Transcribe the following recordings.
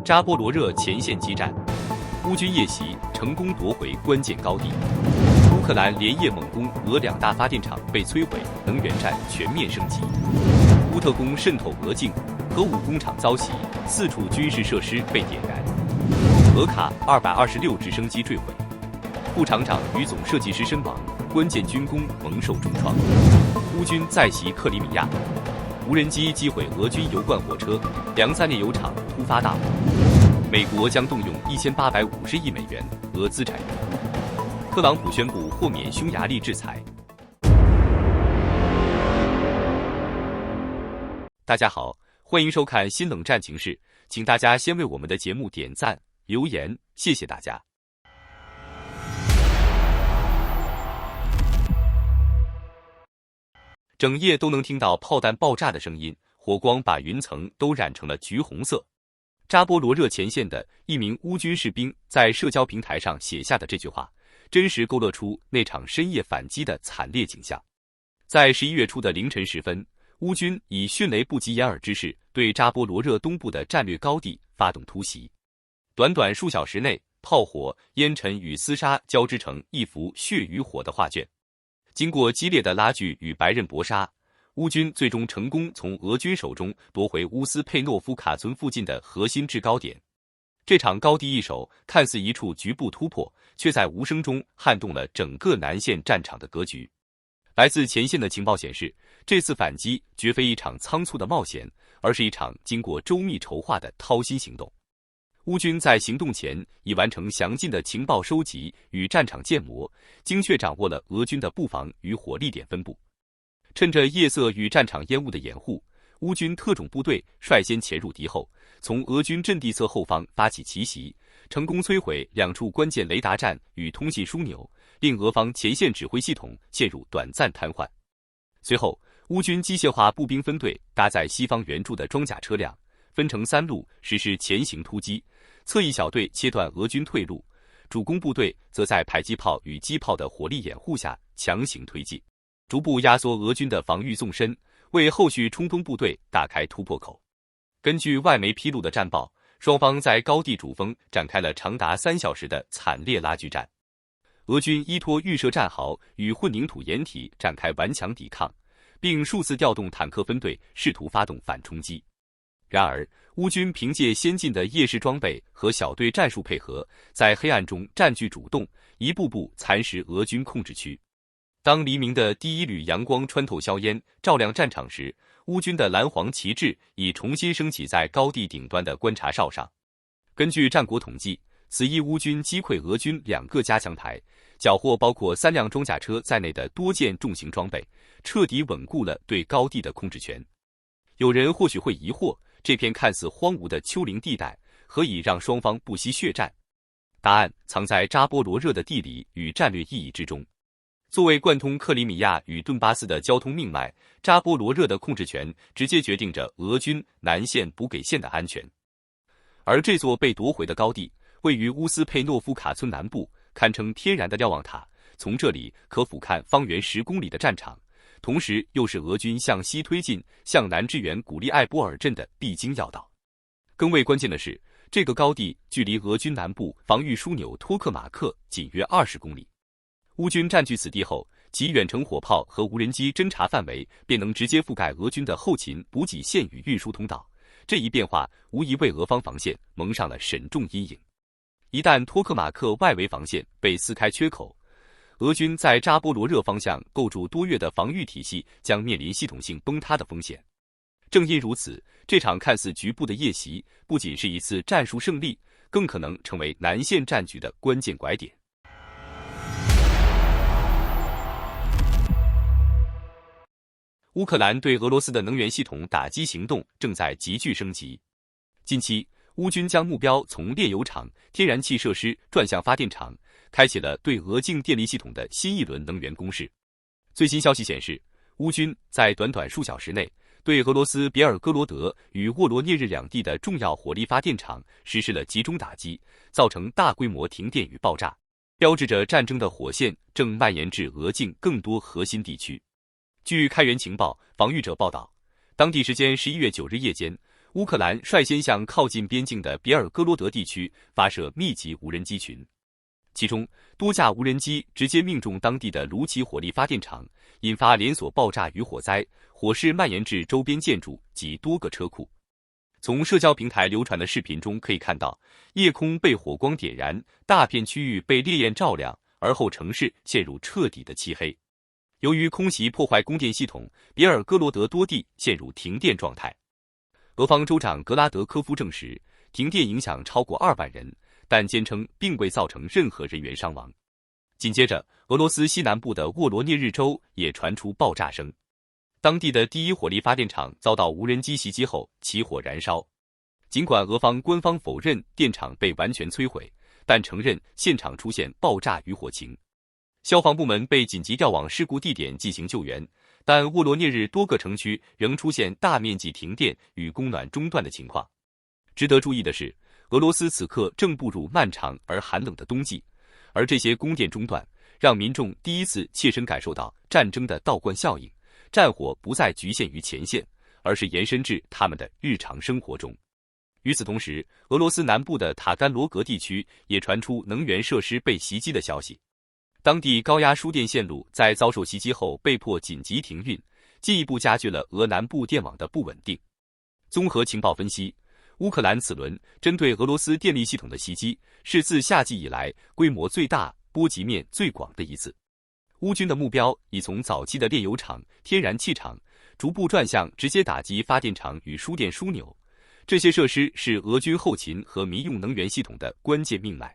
扎波罗热前线激战，乌军夜袭成功夺回关键高地。乌克兰连夜猛攻俄两大发电厂被摧毁，能源战全面升级。乌特工渗透俄境，核武工厂遭袭，4处军事设施被点燃。俄卡226直升机坠毁，副厂长与总设计师身亡，关键军工蒙受重创。乌军再袭克里米亚，无人机击毁俄军油罐火车，梁萨涅油厂突发大火。美国将动用1850亿美元俄资产援乌。特朗普宣布豁免匈牙利制裁。大家好，欢迎收看新冷战情势，请大家先为我们的节目点赞、留言，谢谢大家。整夜都能听到炮弹爆炸的声音，火光把云层都染成了橘红色。扎波罗热前线的一名乌军士兵在社交平台上写下的这句话，真实勾勒出那场深夜反击的惨烈景象。在11月初的凌晨时分，乌军以迅雷不及掩耳之势对扎波罗热东部的战略高地发动突袭。短短数小时内，炮火、烟尘与厮杀交织成一幅血与火的画卷。经过激烈的拉锯与白刃搏杀，乌军最终成功从俄军手中夺回乌斯佩诺夫卡村附近的核心制高点。这场高地易手看似一处局部突破，却在无声中撼动了整个南线战场的格局。来自前线的情报显示，这次反击绝非一场仓促的冒险，而是一场经过周密筹划的掏心行动。乌军在行动前已完成详尽的情报收集与战场建模，精确掌握了俄军的布防与火力点分布。趁着夜色与战场烟雾的掩护，乌军特种部队率先潜入敌后，从俄军阵地侧后方发起奇袭，成功摧毁2处关键雷达站与通信枢纽，令俄方前线指挥系统陷入短暂瘫痪。随后，乌军机械化步兵分队搭载西方援助的装甲车辆，分成3路实施前行突击，侧翼小队切断俄军退路，主攻部队则在迫击炮与机炮的火力掩护下强行推进，逐步压缩俄军的防御纵深，为后续冲锋部队打开突破口。根据外媒披露的战报，双方在高地主峰展开了长达3小时的惨烈拉锯战。俄军依托预设战壕与混凝土掩体展开顽强抵抗，并数次调动坦克分队试图发动反冲击。然而，乌军凭借先进的夜视装备和小队战术配合，在黑暗中占据主动，一步步蚕食俄军控制区。当黎明的第一缕阳光穿透硝烟，照亮战场时，乌军的蓝黄旗帜已重新升起在高地顶端的观察哨上。根据战果统计，此役乌军击溃俄军2个加强台，缴获包括3辆装甲车在内的多件重型装备，彻底稳固了对高地的控制权。有人或许会疑惑，这片看似荒芜的丘陵地带何以让双方不惜血战？答案藏在扎波罗热的地理与战略意义之中。作为贯通克里米亚与顿巴斯的交通命脉，扎波罗热的控制权直接决定着俄军南线补给线的安全。而这座被夺回的高地位于乌斯佩诺夫卡村南部，堪称天然的瞭望塔，从这里可俯瞰方圆10公里的战场，同时又是俄军向西推进、向南支援古利艾波尔镇的必经要道。更为关键的是，这个高地距离俄军南部防御枢纽托克马克仅约20公里。乌军占据此地后，其远程火炮和无人机侦察范围便能直接覆盖俄军的后勤补给线与运输通道。这一变化无疑为俄方防线蒙上了深重阴影。一旦托克马克外围防线被撕开缺口，俄军在扎波罗热方向构筑多月的防御体系将面临系统性崩塌的风险。正因如此，这场看似局部的夜袭不仅是一次战术胜利，更可能成为南线战局的关键拐点。乌克兰对俄罗斯的能源系统打击行动正在急剧升级。近期，乌军将目标从炼油厂、天然气设施转向发电厂，开启了对俄境电力系统的新一轮能源攻势。最新消息显示，乌军在短短数小时内对俄罗斯别尔哥罗德与沃罗涅日2地的重要火力发电厂实施了集中打击，造成大规模停电与爆炸，标志着战争的火线正蔓延至俄境更多核心地区。据开源情报防御者报道，当地时间11月9日夜间，乌克兰率先向靠近边境的别尔哥罗德地区发射密集无人机群，其中多架无人机直接命中当地的卢奇火力发电厂，引发连锁爆炸与火灾，火势蔓延至周边建筑及多个车库。从社交平台流传的视频中可以看到，夜空被火光点燃，大片区域被烈焰照亮，而后城市陷入彻底的漆黑。由于空袭破坏供电系统，别尔哥罗德多地陷入停电状态。俄方州长格拉德科夫证实，停电影响超过2万人，但坚称并未造成任何人员伤亡。紧接着，俄罗斯西南部的沃罗涅日州也传出爆炸声，当地的第一火力发电厂遭到无人机袭击后起火燃烧。尽管俄方官方否认电厂被完全摧毁，但承认现场出现爆炸与火情。消防部门被紧急调往事故地点进行救援，但沃罗涅日多个城区仍出现大面积停电与供暖中断的情况。值得注意的是，俄罗斯此刻正步入漫长而寒冷的冬季，而这些供电中断让民众第一次切身感受到战争的倒灌效应，战火不再局限于前线，而是延伸至他们的日常生活中。与此同时，俄罗斯南部的塔甘罗格地区也传出能源设施被袭击的消息。当地高压输电线路在遭受袭击后被迫紧急停运，进一步加剧了俄南部电网的不稳定。综合情报分析，乌克兰此轮针对俄罗斯电力系统的袭击是自夏季以来规模最大、波及面最广的一次。乌军的目标已从早期的炼油厂、天然气厂，逐步转向直接打击发电厂与输电枢纽。这些设施是俄军后勤和民用能源系统的关键命脉。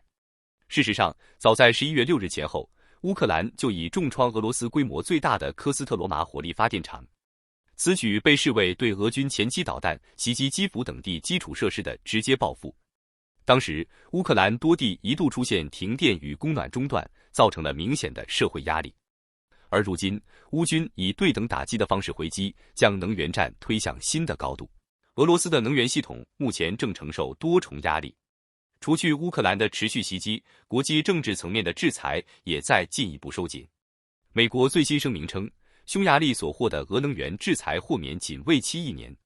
事实上，早在11月6日前后，乌克兰就已重创俄罗斯规模最大的科斯特罗马火力发电厂。此举被视为对俄军前期导弹袭击基辅等地基础设施的直接报复。当时，乌克兰多地一度出现停电与供暖中断，造成了明显的社会压力。而如今，乌军以对等打击的方式回击，将能源战推向新的高度。俄罗斯的能源系统目前正承受多重压力。除去乌克兰的持续袭击，国际政治层面的制裁也在进一步收紧。美国最新声明称，匈牙利所获的俄能源制裁豁免仅为期1年。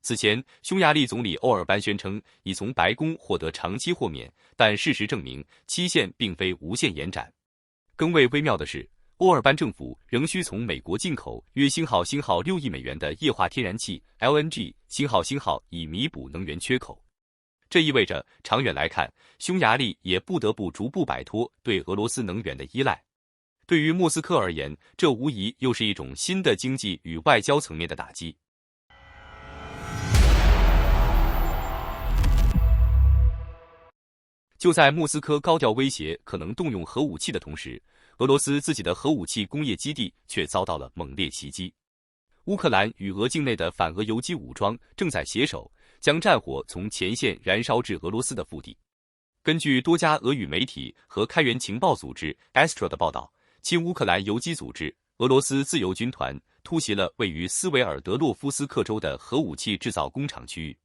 此前，匈牙利总理欧尔班宣称已从白宫获得长期豁免，但事实证明期限并非无限延展。更为微妙的是，欧尔班政府仍需从美国进口约星号6亿美元的液化天然气 LNG 星号以弥补能源缺口。这意味着长远来看，匈牙利也不得不逐步摆脱对俄罗斯能源的依赖。对于莫斯科而言，这无疑又是一种新的经济与外交层面的打击。就在莫斯科高调威胁可能动用核武器的同时，俄罗斯自己的核武器工业基地却遭到了猛烈袭击。乌克兰与俄境内的反俄游击武装正在携手，将战火从前线燃烧至俄罗斯的腹地。根据多家俄语媒体和开源情报组织 Astra 的报道，亲乌克兰游击组织俄罗斯自由军团突袭了位于斯维尔德洛夫斯克州的核武器制造工厂区域，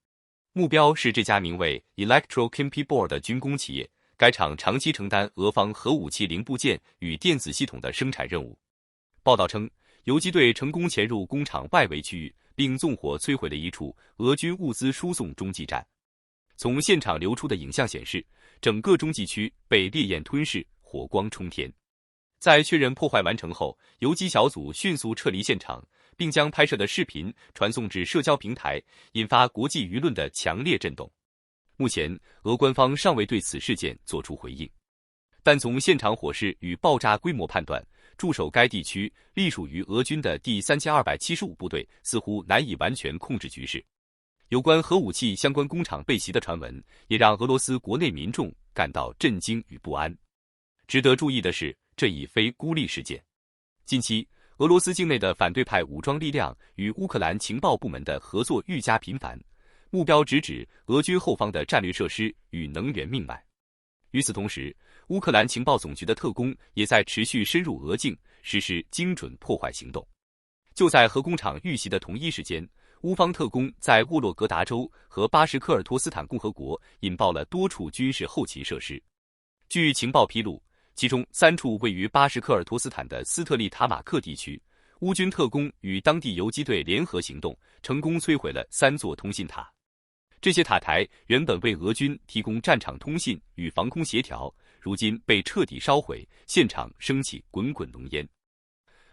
目标是这家名为 Electrochemky Bor 的军工企业。该厂长期承担俄方核武器零部件与电子系统的生产任务。报道称，游击队成功潜入工厂外围区域，并纵火摧毁了一处俄军物资输送中继站。从现场流出的影像显示，整个中继区被烈焰吞噬，火光冲天。在确认破坏完成后，游击小组迅速撤离现场，并将拍摄的视频传送至社交平台，引发国际舆论的强烈震动。目前，俄官方尚未对此事件作出回应，但从现场火势与爆炸规模判断，驻守该地区隶属于俄军的第3275部队似乎难以完全控制局势。有关核武器相关工厂被袭的传闻，也让俄罗斯国内民众感到震惊与不安。值得注意的是，这已非孤立事件。近期，俄罗斯境内的反对派武装力量与乌克兰情报部门的合作愈加频繁，目标直指俄军后方的战略设施与能源命脉。与此同时，乌克兰情报总局的特工也在持续深入俄境，实施精准破坏行动。就在核工厂遇袭的同一时间，乌方特工在沃洛格达州和巴什科尔托斯坦共和国引爆了多处军事后勤设施。据情报披露，其中3处位于巴什科尔托斯坦的斯特利塔马克地区，乌军特工与当地游击队联合行动，成功摧毁了3座通信塔。这些塔台原本为俄军提供战场通信与防空协调，如今被彻底烧毁，现场升起滚滚浓烟。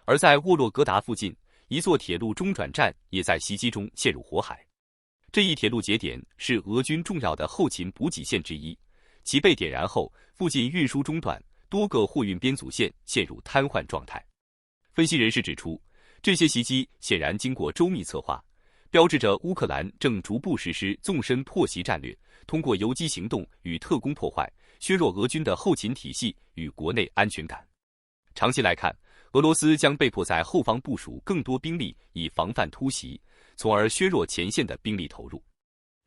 而在沃洛格达附近，一座铁路中转站也在袭击中陷入火海。这一铁路节点是俄军重要的后勤补给线之一，其被点燃后，附近运输中断，多个货运编组线陷入瘫痪状态。分析人士指出，这些袭击显然经过周密策划，标志着乌克兰正逐步实施纵深破袭战略，通过游击行动与特工破坏，削弱俄军的后勤体系与国内安全感。长期来看，俄罗斯将被迫在后方部署更多兵力以防范突袭，从而削弱前线的兵力投入。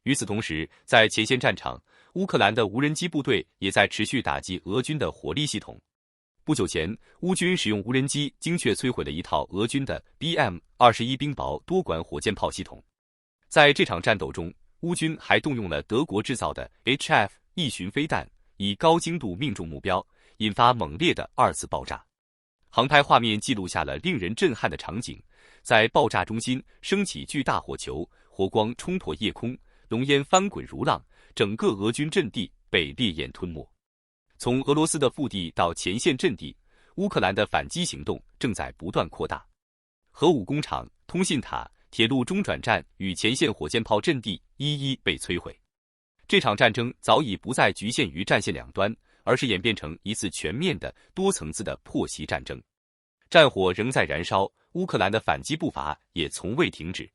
与此同时，在前线战场，乌克兰的无人机部队也在持续打击俄军的火力系统。不久前，乌军使用无人机精确摧毁了一套俄军的 BM-21冰雹多管火箭炮系统。在这场战斗中，乌军还动用了德国制造的 HF-1巡飞弹，以高精度命中目标，引发猛烈的二次爆炸。航拍画面记录下了令人震撼的场景，在爆炸中心升起巨大火球，火光冲破夜空，浓烟翻滚如浪，整个俄军阵地被烈焰吞没。从俄罗斯的腹地到前线阵地，乌克兰的反击行动正在不断扩大。核武工厂、通信塔、铁路中转站与前线火箭炮阵地一一被摧毁。这场战争早已不再局限于战线两端，而是演变成一次全面的多层次的破袭战争。战火仍在燃烧，乌克兰的反击步伐也从未停止。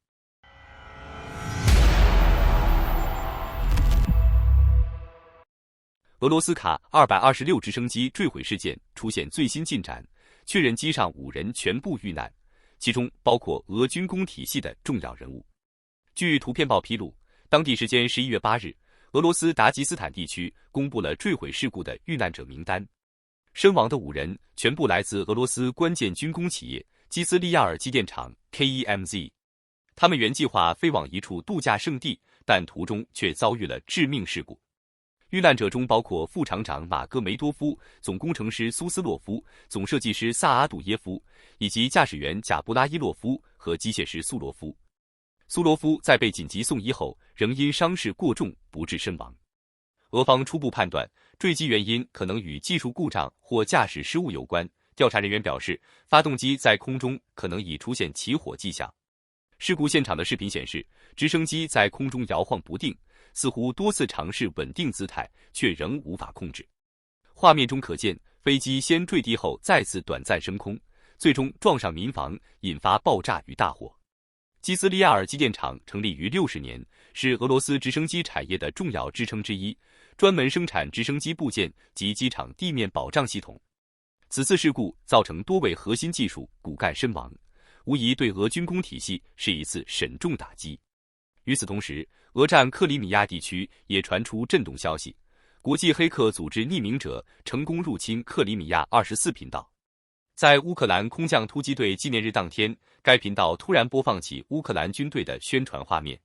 俄罗斯卡226直升机坠毁事件出现最新进展，确认机上5人全部遇难，其中包括俄军工体系的重要人物。据图片报披露，当地时间11月8日，俄罗斯达吉斯坦地区公布了坠毁事故的遇难者名单。身亡的5人全部来自俄罗斯关键军工企业基斯利亚尔机电厂 KEMZ， 他们原计划飞往一处度假胜地，但途中却遭遇了致命事故。遇难者中包括副厂长马戈梅多夫、总工程师苏斯洛夫、总设计师萨阿杜耶夫，以及驾驶员贾布拉伊洛夫和机械师苏罗夫。苏罗夫在被紧急送医后，仍因伤势过重不治身亡。俄方初步判断，坠机原因可能与技术故障或驾驶失误有关。调查人员表示，发动机在空中可能已出现起火迹象。事故现场的视频显示，直升机在空中摇晃不定，似乎多次尝试稳定姿态，却仍无法控制。画面中可见，飞机先坠地后再次短暂升空，最终撞上民房，引发爆炸与大火。基斯利亚尔机电厂成立于60年，是俄罗斯直升机产业的重要支撑之一，专门生产直升机部件及机场地面保障系统。此次事故造成多位核心技术骨干身亡，无疑对俄军工体系是一次沈重打击。与此同时，俄占克里米亚地区也传出震动消息，国际黑客组织匿名者成功入侵克里米亚24频道。在乌克兰空降突击队纪念日当天，该频道突然播放起乌克兰军队的宣传画面。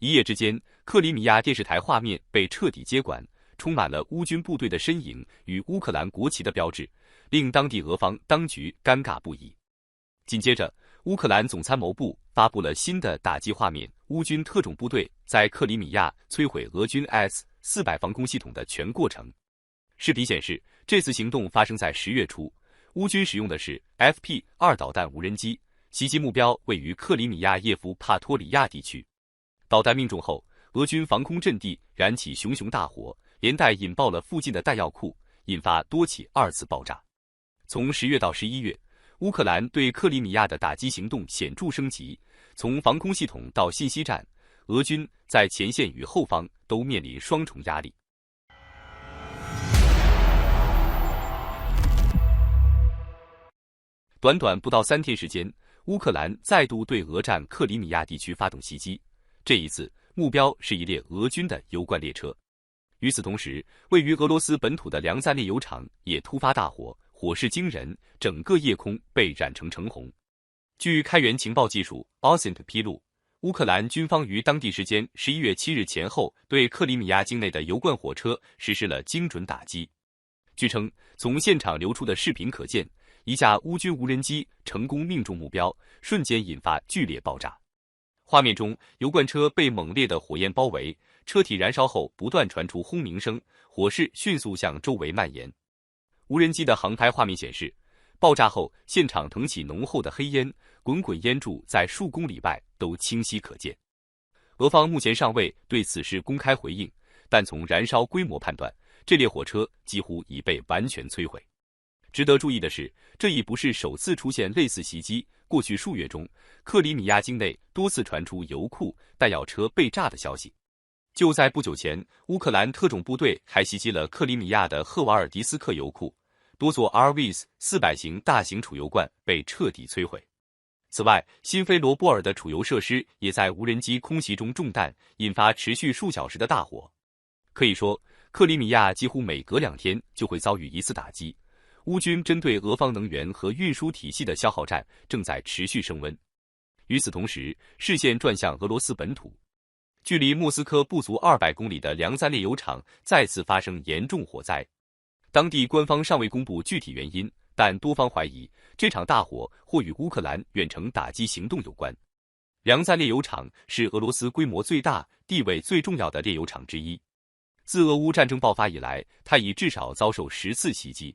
一夜之间，克里米亚电视台画面被彻底接管，充满了乌军部队的身影与乌克兰国旗的标志，令当地俄方当局尴尬不已。紧接着，乌克兰总参谋部发布了新的打击画面，乌军特种部队在克里米亚摧毁俄军 S-400 防空系统的全过程。视频显示，这次行动发生在10月初，乌军使用的是 FP-2 导弹无人机，袭击目标位于克里米亚叶夫帕托里亚地区。导弹命中后，俄军防空阵地燃起熊熊大火，连带引爆了附近的弹药库，引发多起二次爆炸。从10月到11月，乌克兰对克里米亚的打击行动显著升级，从防空系统到信息战，俄军在前线与后方都面临双重压力。短短不到3天时间，乌克兰再度对俄占克里米亚地区发动袭击，这一次目标是一列俄军的油罐列车。与此同时，位于俄罗斯本土的梁赞列油厂也突发大火，火势惊人，整个夜空被染成橙红。据开源情报技术 OSINT 披露，乌克兰军方于当地时间11月7日前后对克里米亚境内的油罐火车实施了精准打击。据称，从现场流出的视频可见，一架乌军无人机成功命中目标，瞬间引发剧烈爆炸。画面中，油罐车被猛烈的火焰包围，车体燃烧后不断传出轰鸣声，火势迅速向周围蔓延。无人机的航拍画面显示，爆炸后现场腾起浓厚的黑烟，滚滚烟柱在数公里外都清晰可见。俄方目前尚未对此事公开回应，但从燃烧规模判断，这列火车几乎已被完全摧毁。值得注意的是，这已不是首次出现类似袭击。过去数月中，克里米亚境内多次传出油库、弹药车被炸的消息。就在不久前，乌克兰特种部队还袭击了克里米亚的赫瓦尔迪斯克油库，多座 RVS-400型大型储油罐被彻底摧毁。此外，新菲罗波尔的储油设施也在无人机空袭中中弹，引发持续数小时的大火。可以说，克里米亚几乎每隔2天就会遭遇一次打击。乌军针对俄方能源和运输体系的消耗战正在持续升温。与此同时，视线转向俄罗斯本土，距离莫斯科不足200公里的梁赞列油厂再次发生严重火灾。当地官方尚未公布具体原因，但多方怀疑这场大火或与乌克兰远程打击行动有关。梁赞列油厂是俄罗斯规模最大、地位最重要的炼油厂之一。自俄乌战争爆发以来，它已至少遭受10次袭击。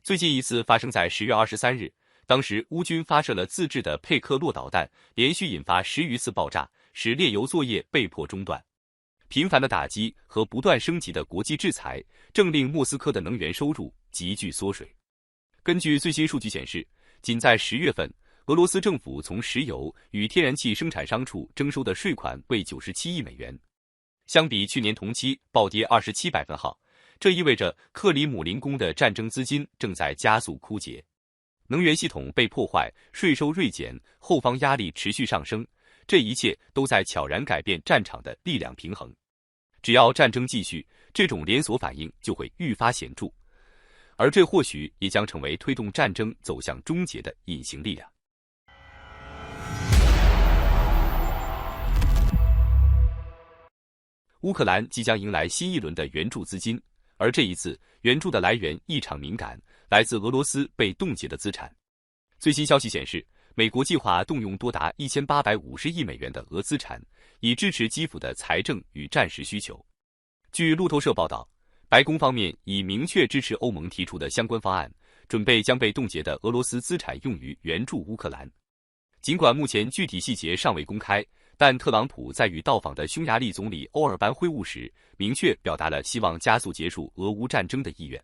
最近一次发生在10月23日，当时乌军发射了自制的佩克洛导弹，连续引发10余次爆炸，使炼油作业被迫中断。频繁的打击和不断升级的国际制裁，正令莫斯科的能源收入急剧缩水。根据最新数据显示，仅在10月份，俄罗斯政府从石油与天然气生产商处征收的税款为97亿美元，相比去年同期暴跌27%。这意味着克里姆林宫的战争资金正在加速枯竭，能源系统被破坏，税收锐减，后方压力持续上升，这一切都在悄然改变战场的力量平衡。只要战争继续，这种连锁反应就会愈发显著，而这或许也将成为推动战争走向终结的隐形力量。乌克兰即将迎来新一轮的援助资金，而这一次援助的来源异常敏感，来自俄罗斯被冻结的资产。最新消息显示，美国计划动用多达1850亿美元的俄资产，以支持基辅的财政与战时需求。据路透社报道，白宫方面已明确支持欧盟提出的相关方案，准备将被冻结的俄罗斯资产用于援助乌克兰。尽管目前具体细节尚未公开，但特朗普在与到访的匈牙利总理欧尔班会晤时，明确表达了希望加速结束俄乌战争的意愿。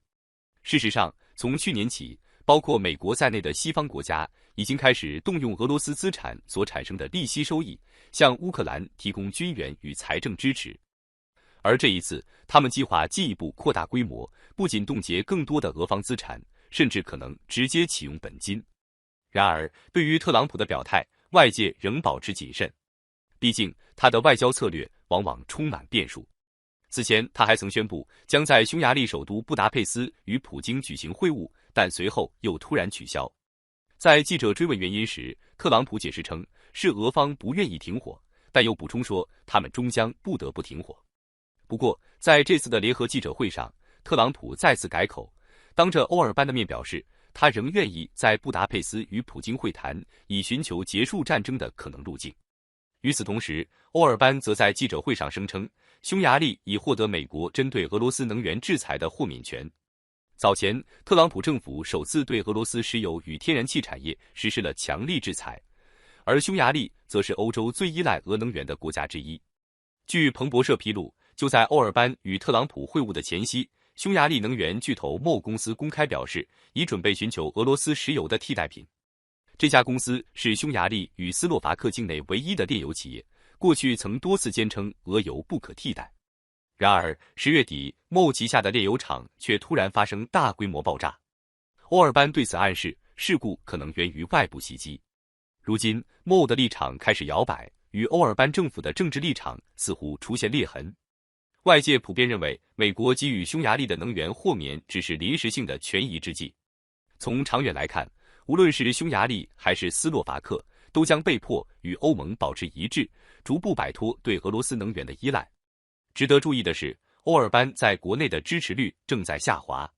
事实上，从去年起，包括美国在内的西方国家已经开始动用俄罗斯资产所产生的利息收益，向乌克兰提供军援与财政支持。而这一次，他们计划进一步扩大规模，不仅冻结更多的俄方资产，甚至可能直接启用本金。然而，对于特朗普的表态，外界仍保持谨慎。毕竟，他的外交策略往往充满变数。此前，他还曾宣布将在匈牙利首都布达佩斯与普京举行会晤，但随后又突然取消。在记者追问原因时，特朗普解释称是俄方不愿意停火，但又补充说他们终将不得不停火。不过，在这次的联合记者会上，特朗普再次改口，当着欧尔班的面表示，他仍愿意在布达佩斯与普京会谈，以寻求结束战争的可能路径。与此同时，欧尔班则在记者会上声称，匈牙利已获得美国针对俄罗斯能源制裁的豁免权。早前，特朗普政府首次对俄罗斯石油与天然气产业实施了强力制裁，而匈牙利则是欧洲最依赖俄能源的国家之一。据彭博社披露，就在欧尔班与特朗普会晤的前夕，匈牙利能源巨头 MOL 公司公开表示，已准备寻求俄罗斯石油的替代品。这家公司是匈牙利与斯洛伐克境内唯一的炼油企业，过去曾多次坚称俄油不可替代。然而10月底，MOL 旗下的炼油厂却突然发生大规模爆炸。欧尔班对此暗示，事故可能源于外部袭击。如今 MOL 的立场开始摇摆，与欧尔班政府的政治立场似乎出现裂痕。外界普遍认为，美国给予匈牙利的能源豁免只是临时性的权宜之计。从长远来看，无论是匈牙利还是斯洛伐克，都将被迫与欧盟保持一致，逐步摆脱对俄罗斯能源的依赖。值得注意的是，欧尔班在国内的支持率正在下滑。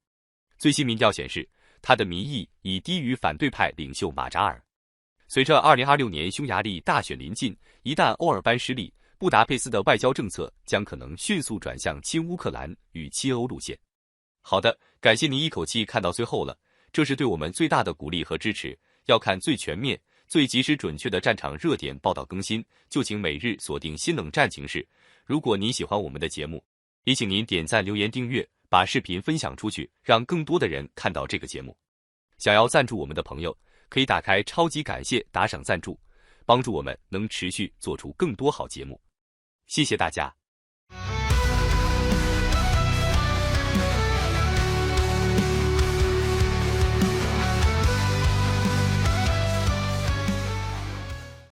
最新民调显示，他的民意已低于反对派领袖马扎尔。随着2026年匈牙利大选临近，一旦欧尔班失利，布达佩斯的外交政策将可能迅速转向亲乌克兰与亲欧路线。好的，感谢您一口气看到最后了，这是对我们最大的鼓励和支持。要看最全面、最及时准确的战场热点报道更新，就请每日锁定新冷战情势。如果您喜欢我们的节目，也请您点赞、留言、订阅，把视频分享出去，让更多的人看到这个节目。想要赞助我们的朋友，可以打开超级感谢打赏赞助，帮助我们能持续做出更多好节目。谢谢大家。